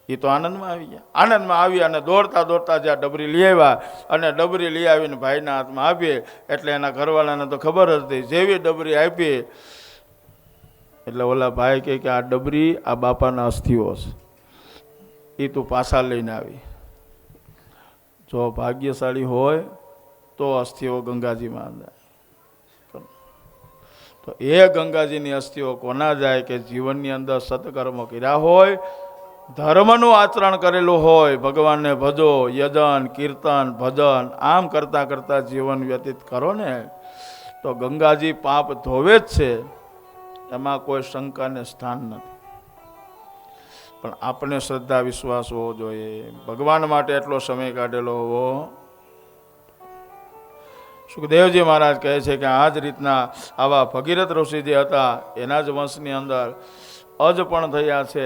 એ તો આનંદમાં આવી ગયા. આનંદમાં આવી અને દોડતા દોડતા જ્યાં ડબરી લઈ આવ્યા અને ડબરી લઈ આવીને ભાઈના હાથમાં આપી. એટલે એના ઘરવાળાને તો ખબર હતી. જેવી ડબરી આપી એટલે ઓલા ભાઈ કહે કે આ ડબરી આ બાપાના અસ્થિઓ છે, એ તું પાછા લઈને આવી. જો ભાગ્યશાળી હોય તો અસ્થિઓ ગંગાજીમાં જાય. તો એ ગંગાજીની અસ્થિઓ કોના જાય? કે જીવનની અંદર સત્કર્મ કર્યા હોય, ધર્મનું આચરણ કરેલું હોય, ભગવાનને ભજો, યજન કીર્તન ભજન આમ કરતાં કરતાં જીવન વ્યતીત કરો ને તો ગંગાજી પાપ ધોવે જ છે. એમાં કોઈ શંકાને સ્થાન નથી. પણ આપણે શ્રદ્ધા વિશ્વાસ હોવો જોઈએ. ભગવાન માટે એટલો સમય કાઢેલો હોવો. સુખદેવજી મહારાજ કહે છે કે આ જ રીતના આવા ભગીરથ ઋષિ જે હતા એના જ વંશની અંદર અજ પણ થયા છે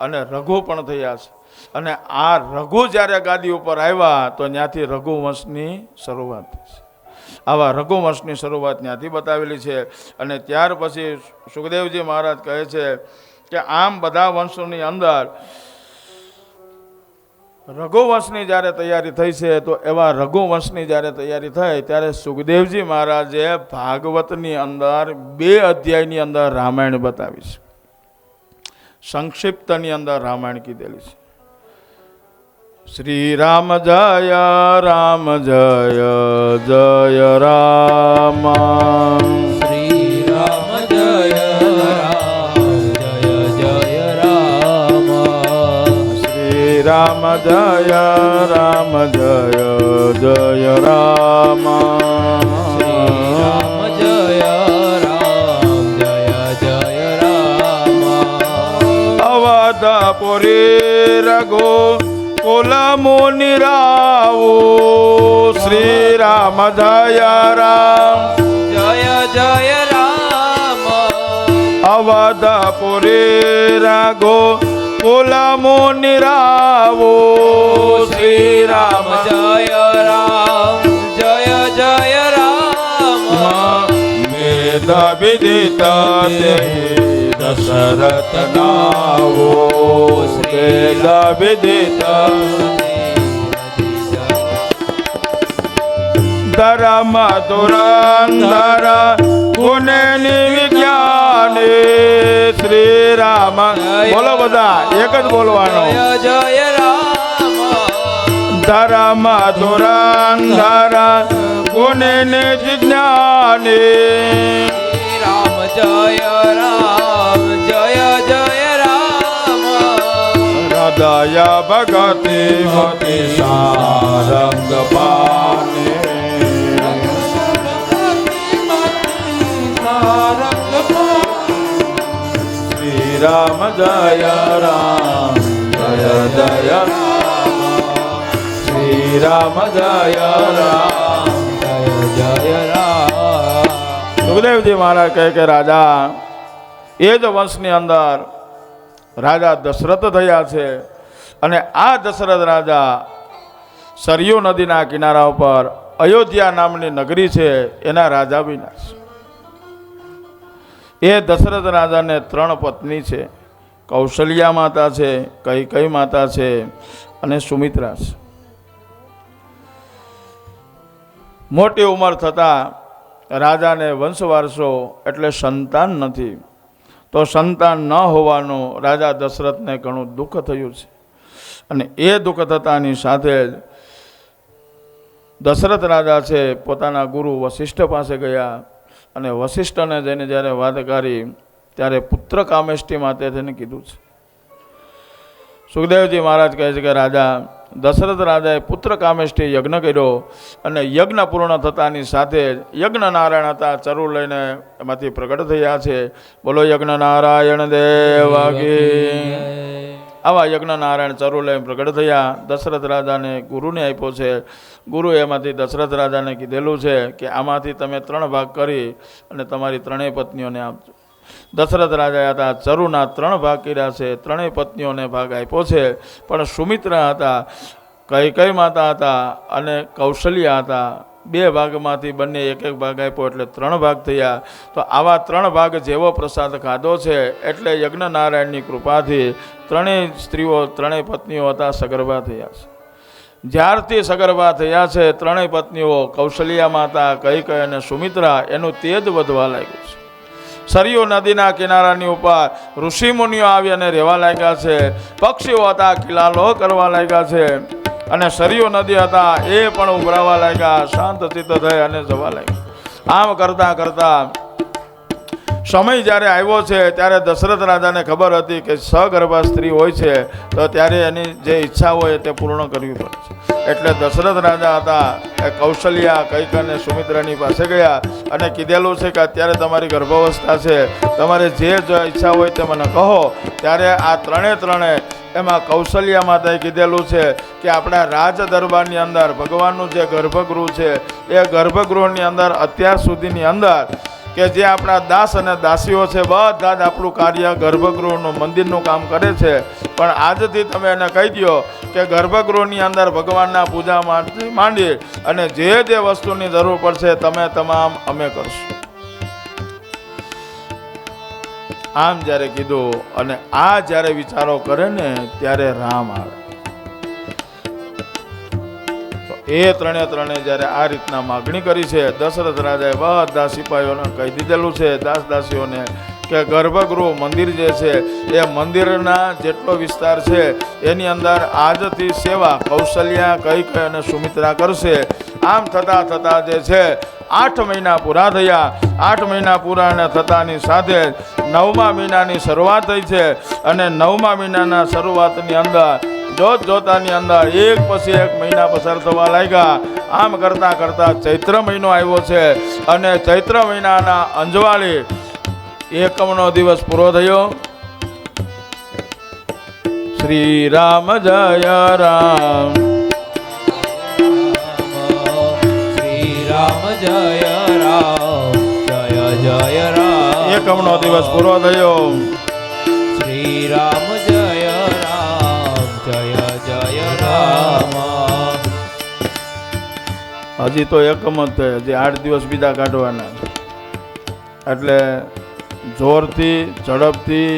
અને રઘુ પણ થયા છે. અને આ રઘુ જ્યારે ગાદી ઉપર આવ્યા તો ત્યાંથી રઘુવંશની શરૂઆત થઈ છે. આવા રઘુવંશની શરૂઆત ત્યાંથી બતાવેલી છે. અને ત્યાર પછી સુખદેવજી મહારાજ કહે છે કે આમ બધા વંશોની અંદર રઘુવંશની જ્યારે તૈયારી થઈ છે તો એવા રઘુવંશની જ્યારે તૈયારી થઈ ત્યારે સુખદેવજી મહારાજે ભાગવતની અંદર 2 અધ્યાયની અંદર રામાયણ બતાવી છે. સંક્ષિપ્તની અંદર રામાયણ કીધેલી છે. શ્રી રામ જય રામ જય જય રામ. શ્રી રામ જય રામ જય જય રામ. શ્રી રામ જય રામ જય જય રામ. શ્રી રામ જય રામ જય જય રામ. અવધપુરી રઘુ કુલ મુનિ રાવો. શ્રી રામ જય રામ જય જય રામ. અવધપુરી રઘુ કુલ મુનિ રાવો. શ્રી રામ જય રામ જય જય રામ. વેદ વિદિત દશરથ નાવો. વેદ વિદિત ધર્મ ધુરંધર ગુણ વિજ્ઞાની. શ્રી રામ બોલો બધા એક જ બોલવાનો. જય જય રામ. ધર્મ ધુરંધર ગુણ વિજ્ઞાની. રામ જય રામ જય જય રામ. હૃદય ભગતિ મતિ સારંગ પાને. શ્રી રામ જય રામ જય જય રામ. શ્રી રામ જય રામ જય જય રામ. સુખદેવજી મહારાજ કહે કે રાજા એ જ વંશની અંદર રાજા દશરથ થયા છે. અને આ દશરથ રાજા સરયુ નદીના કિનારા ઉપર અયોધ્યા નામની નગરી છે એના રાજા બન્યા છે. એ દશરથ રાજાને 3 પત્ની છે. કૌશલ્યા માતા છે, કૈકેયી માતા છે અને સુમિત્રા છે. મોટી ઉંમર થતાં રાજાને વંશવારસો એટલે સંતાન નથી. તો સંતાન ન હોવાનું રાજા દશરથને ઘણું દુઃખ થયું છે. અને એ દુઃખ થતાની સાથે જ દશરથ રાજા છે પોતાના ગુરુ વશિષ્ઠ પાસે ગયા અને વશિષ્ઠને જઈને જ્યારે વાત કરી ત્યારે પુત્ર કામેષ્ટિ માટે તેને કીધું છે. સુખદેવજી મહારાજ કહે છે કે રાજા દશરથ રાજાએ પુત્ર કામેષ્ટિ યજ્ઞ કર્યો અને યજ્ઞ પૂર્ણ થતાની સાથે જ યજ્ઞ નારાયણ હતા ચરુ લઈને એમાંથી પ્રગટ થયા છે. બોલો યજ્ઞ નારાયણ દેવ કી. આવા યજ્ઞ નારાયણ ચરુ લઈને પ્રગટ થયા. દશરથ રાજાને ગુરુને આપ્યો છે. ગુરુએ એમાંથી દશરથ રાજાને કીધેલું છે કે આમાંથી તમે 3 ભાગ કરી અને તમારી 3 પત્નીઓને આપજો. દશરથ રાજાએ હતા ચરુના 3 ભાગ કર્યા છે. 3 પત્નીઓને ભાગ આપ્યો છે. પણ સુમિત્રા હતા, કૈકેયી માતા હતા અને કૌશલ્યા હતા. 2 ભાગમાંથી બંને 1 ભાગ આપ્યો એટલે 3 ભાગ થયા. તો આવા 3 ભાગ જેવો પ્રસાદ ખાધો છે એટલે યજ્ઞ નારાયણની કૃપાથી 3 સ્ત્રીઓ 3 પત્નીઓ હતા સગર્ભા થયા છે. જ્યારથી સગર્ભા થયા છે 3 પત્નીઓ કૌશલ્યા માતા, કૈકેયી અને સુમિત્રા એનું તેજ વધવા લાગ્યું છે. સરયુ નદીના કિનારાની ઉપર ઋષિમુનિઓ આવી અને રહેવા લાગ્યા છે. પક્ષીઓ હતા કિલાલો કરવા લાગ્યા છે. અને સરયુ નદી હતા એ પણ ઉભરાવા લાગ્યા, શાંત ચિત્ત થઈ અને જવા લાગ્યા. આમ કરતા કરતા સમય જ્યારે આવ્યો છે ત્યારે દશરથ રાજાને ખબર હતી કે સગર્ભા સ્ત્રી હોય છે તો ત્યારે એની જે ઈચ્છા હોય તે પૂર્ણ કરવી પડે છે. એટલે દશરથ રાજા હતા એ કૌશલ્યા, કૈકેયી અને સુમિત્રાની પાસે ગયા અને કીધેલું છે કે અત્યારે તમારી ગર્ભાવસ્થા છે, તમારે જે ઈચ્છા હોય તે મને કહો. ત્યારે આ 3 એમાં કૌશલ્યા માતાએ કીધેલું છે કે આપણા રાજ દરબારની અંદર ભગવાનનું જે ગર્ભગૃહ છે એ ગર્ભગૃહની અંદર અત્યાર સુધીની અંદર કે જે આપણા દાસ અને દાસીઓ છે બધા જ આપણું કાર્ય ગર્ભગૃહનું મંદિરનું કામ કરે છે. પણ આજથી તમે એને કહી દો કે ગર્ભગૃહની અંદર ભગવાનના પૂજા માંડી અને જે વસ્તુની જરૂર પડશે તમે તમામ અમે કરશું. આમ જ્યારે કીધું અને આ જ્યારે વિચારો કરે ને ત્યારે રામ આવે. એ 3 જ્યારે આ રીતના માગણી કરી છે દશરથ રાજાએ બધા સિપાહીઓને કહી દીધેલું છે, દાસ દાસીઓને, કે ગર્ભગૃહ મંદિર જે છે એ મંદિરના જેટલો વિસ્તાર છે એની અંદર આજથી સેવા કૌશલ્યા, કૈકેયી અને સુમિત્રા કરશે. આમ થતાં થતાં જે છે 8 મહિના પૂરા થયા. 8 મહિના પૂરા થતાની સાથે 9મા મહિનાની શરૂઆત થઈ છે. અને 9મા મહિનાના શરૂઆતની અંદર જોતાની અંદર 1 પછી 1 મહિના પસાર થવા લાગ્યા. આમ કરતા કરતા ચૈત્ર મહિનો આવ્યો છે અને ચૈત્ર મહિનાના અંજવાળી 1મનો દિવસ પૂરો થયો. શ્રી રામ જય રામ, શ્રી રામ જય રામ, જય જય રામ. 1મનો દિવસ પૂરો થયો. શ્રી રામ જય રામ, જય જય રામ. હજી તો 1મ જ થાય, હજી 8 દિવસ બીજા કાઢવાના. એટલે જોરથી ઝડપથી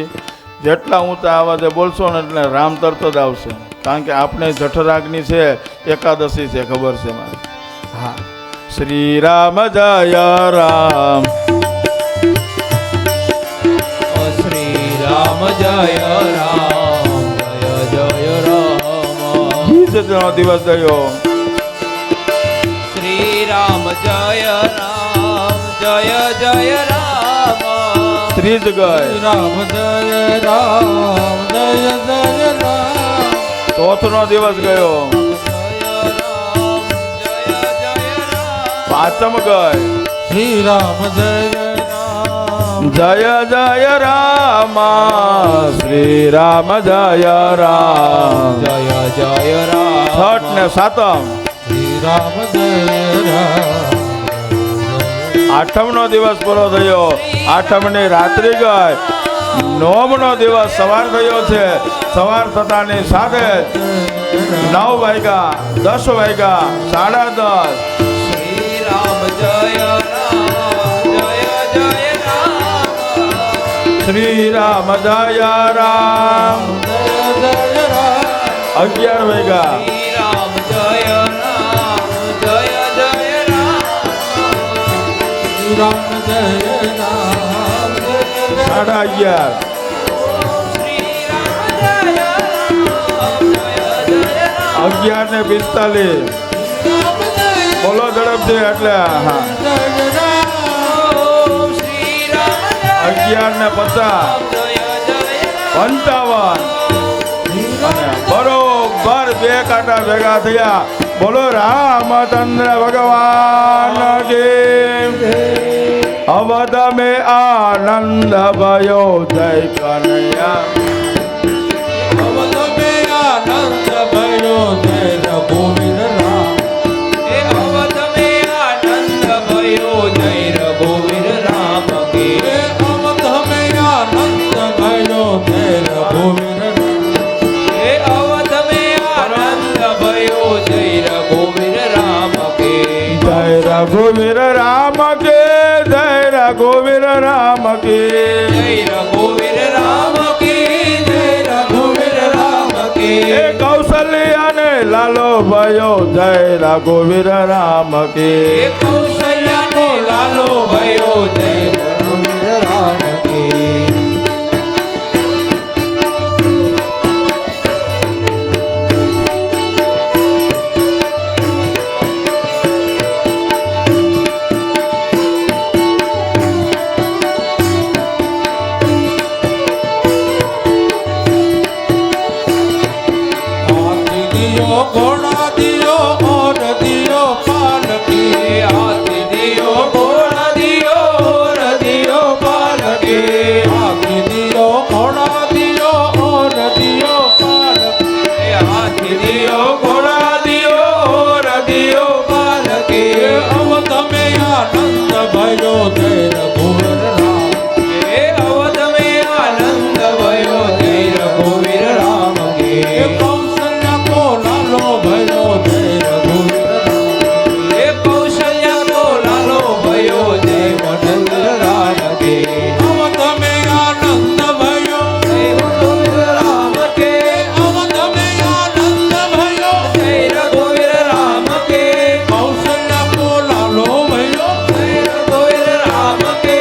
જેટલા ઊંચા અવાજે બોલશો ને એટલે રામ તરત જ આવશે. કારણ કે આપણે જઠરાગ્નિ છે, એકાદશી છે, ખબર છે મારે. હા, શ્રી રામ જય રામ, શ્રી રામ જય રામ, જય જય રામ. બીજનો દિવસ થયો. શ્રી રામ જય રામ, જય જય રામ. ત્રીજ ગઈ. રામ જય રામ, જય જય રામ. 4થનો દિવસ ગયો. જય રામ, જય જય રામ. 5મ ગઈ. શ્રી રામ જય રામ, જય જય રામ, શ્રી રામ જય રામ. જય જય રામ. 6ઠ ને 7મ. શ્રી રામ જય રામ. 8મનો દિવસ પૂરો થયો. 8મની રાત્રિ ગઈ. નોમનો દિવસ સવાર થયો છે. સવાર થતાની સાથે 9 વાગ્યા, 10 વાગ્યા, 10:30. શ્રી રામ જય રામ જય જય રામ શ્રી રામ જય રામ. 11 વાગ્યા. શ્રી રામ જય રામ જય જય રામ શ્રી રામ જય રામ 11:30. શ્રી રામ જય રામ જય જય રામ 11:45. બોલો ઝડપથી એટલે હા. ઓમ શ્રી રામ જય 11:50. જય જય રામ 55. અને બરોબર 2 કાંટા ભેગા થયા. બોલો રામચંદ્ર ભગવાન કી. અવધ મેં આનંદ ભયો જય કનૈયા. અવધ મેં આનંદ ભયો જય રઘુવીર રામ. એ અવધ મેં આનંદ ભયો જય રઘુવીર રામ કે એ અવધ મેં આનંદ ભયો જય રઘુવીર રામ. એ અવધ મેં આનંદ ભયો જય રઘુવીર રામ કે જય રઘુવીર રામ કે. જય રઘુવીર રામ કે. જય રઘુવીર રામ કે જય રઘુવીર રામ કે એ કૌશલ્યા ને લાલો ભયો જય રઘુવીર રામ કે. એ કૌશલ્યાનો લાલો ભયો જય રઘુવીર રામ કે હાથી દિયો ઘોડા દિયો ઓર દિયો પાલકી. હાથી દિયો ઘોડા દિયો ઓર દિયો પાલકી હાથી દિયો ઘોડા દિયો ઓર દિયો પાલકી. હાથી દિયો ઘોડા દિયો ઓર દિયો પાલકી અવધ મેં આનંદ ભયો જય રઘુવીર રામ. એ અવધ મેં આનંદ ભયો જય રઘુવીર રામ કે એ કૌશલ્યા કો લાલો ભયો જય રઘુવીર રામ. એ કૌશલ્યા કો લાલો ભયો જય મનોહર રામ કે અવધ મેં આનંદ ભયો જય રઘુવીર રામ કે અવધ મેં આનંદ ભયો જય રઘુવીર રામ કે કૌશલ્યા કો લાલો ભયો જય રઘુવીર રામ કે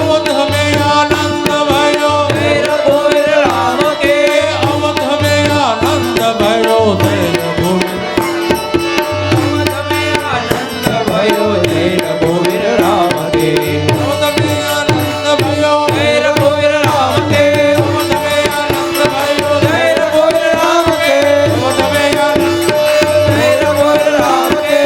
અવધ મેં આનંદ ભયો જય રઘુવીર રામ કે અવધ મેં આનંદ ભયો જય રઘુવીર. અવધ મેં આનંદ ભયો જય રઘુવીર રામ કે અવધ મેં આનંદ ભયો જય રઘુવીર રામ કે અવધ મેં આનંદ ભયો જય રઘુવીર રામ કે અવધ મેં આનંદ જય રઘુવીર રામ કે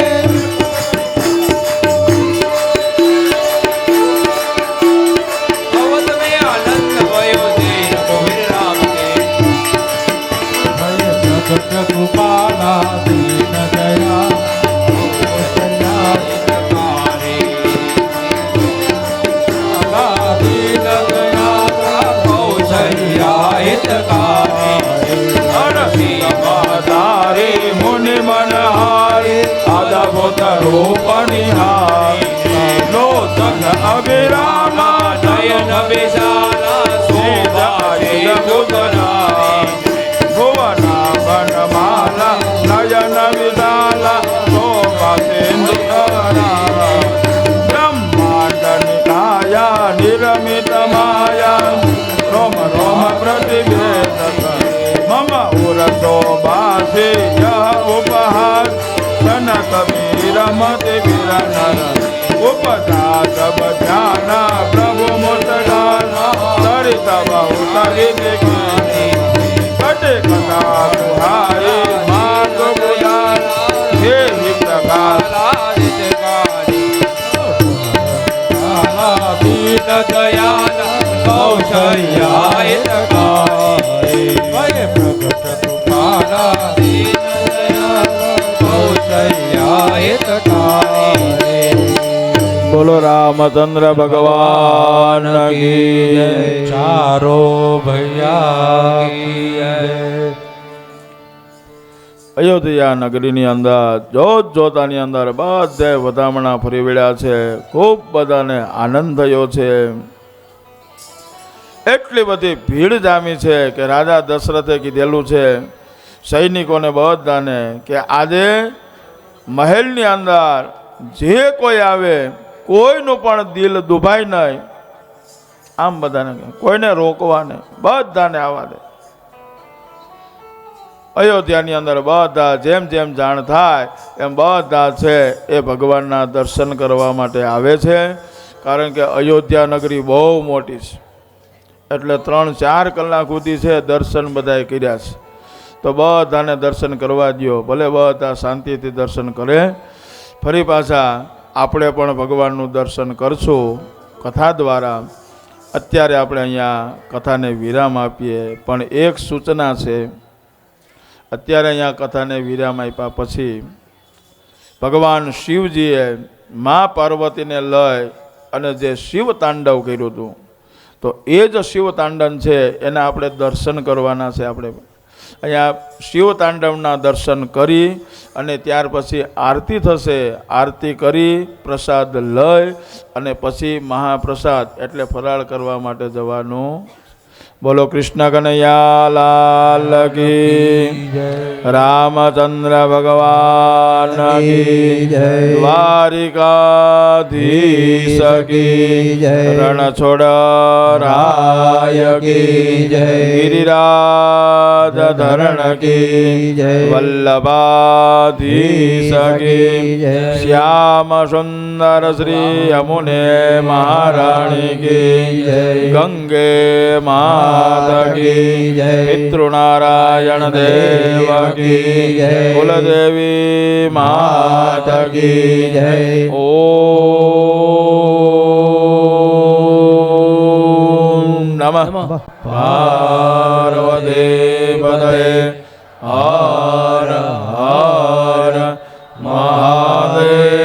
અવધ મેં આનંદ ભયો જય રઘુવીર રામ કે ભય પ્રગટ કૃપાલા દીન દયા કૌશલ્યા દીન દયા કૌશલ્યા હિતકારી તારે મુનિ મનહારી આદભૂત રૂપ નિહારી લોચન અભિરામા નયન વિશાલા શોભાય ભુવના વનમાલા નયન વિશાલા શોભા સિંધુરા બ્રહ્માંડ નિકાયા નિરમિત માયા રોમ રોમ પ્રતિભેદ મમ ઉરસો બાસે યહ ઉપહાર સનક વીર મતિ વીર નર ઉપજાત બધાના પ્રભુ મુતગાન સરિત બહુ સરિત કટે કથા સુહારી માત બુધાર હે પ્રકાશ દીન દયાલ કૌશલ્યા હિતકારી ભય પ્રગટ કૃપાલા દીન દયાલ કૌશલ્યા હિતકારી બોલો રામચંદ્ર ભગવાન કી જય. ચારો ભૈયા કી જય. અયોધ્યા નગરીની અંદર જોતાની અંદર બધે વધામણા ફરી વળ્યા છે. ખૂબ બધાને આનંદ થયો છે. એટલી બધી ભીડ જામી છે કે રાજા દશરથે કીધેલું છે સૈનિકોને બધાને કે આજે મહેલની અંદર જે કોઈ આવે કોઈનું પણ દિલ દુભાય નહીં. આમ બધાને કોઈને રોકવા નહીં, બધાને આવવા દે. અયોધ્યાની અંદર બધા જેમ જેમ જાણ થાય એમ બધા છે એ ભગવાનના દર્શન કરવા માટે આવે છે. કારણ કે અયોધ્યા નગરી બહુ મોટી છે, એટલે 3-4 કલાક સુધી છે દર્શન બધાએ કર્યા છે. તો બધાને દર્શન કરવા દો, ભલે બધા શાંતિથી દર્શન કરે. ફરી પાછા આપણે પણ ભગવાનનું દર્શન કરશું કથા દ્વારા. અત્યારે આપણે અહીંયા કથાને વિરામ આપીએ, પણ એક સૂચના છે. અત્યારે અહીંયા કથાને વિરામ આપ્યા પછી ભગવાન શિવજીએ મા પાર્વતીને લઈ અને જે શિવ તાંડવ કર્યું હતું, તો એ જ શિવ તાંડવ છે એના આપણે દર્શન કરવાના છે. આપણે અહીંયા શિવ તાંડવના દર્શન કરી અને ત્યાર પછી આરતી થશે. આરતી કરી પ્રસાદ લઈ અને પછી મહાપ્રસાદ એટલે ફરાળ કરવા માટે જવાનું. બોલો કૃષ્ણ કનૈયા લાલ કી જય. રામચંદ્ર ભગવાન કી જય. દ્વારિકાધીશ કી જય. રણછોડ રાય કી જય. ગિરિરાજ ધરણ કી જય. વલ્લભાધીશ કી જય. શ્યામ સુંદર શ્રી યમુને મહારાણી કી જય. ગંગે મા કી જય. પિતૃનારાયણ દેવ કી જય. કુલદેવી માત કી જય. ઓમ નમઃ Parvati પતયે. Har Har Mahadev.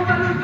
Thank you.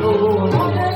Oh,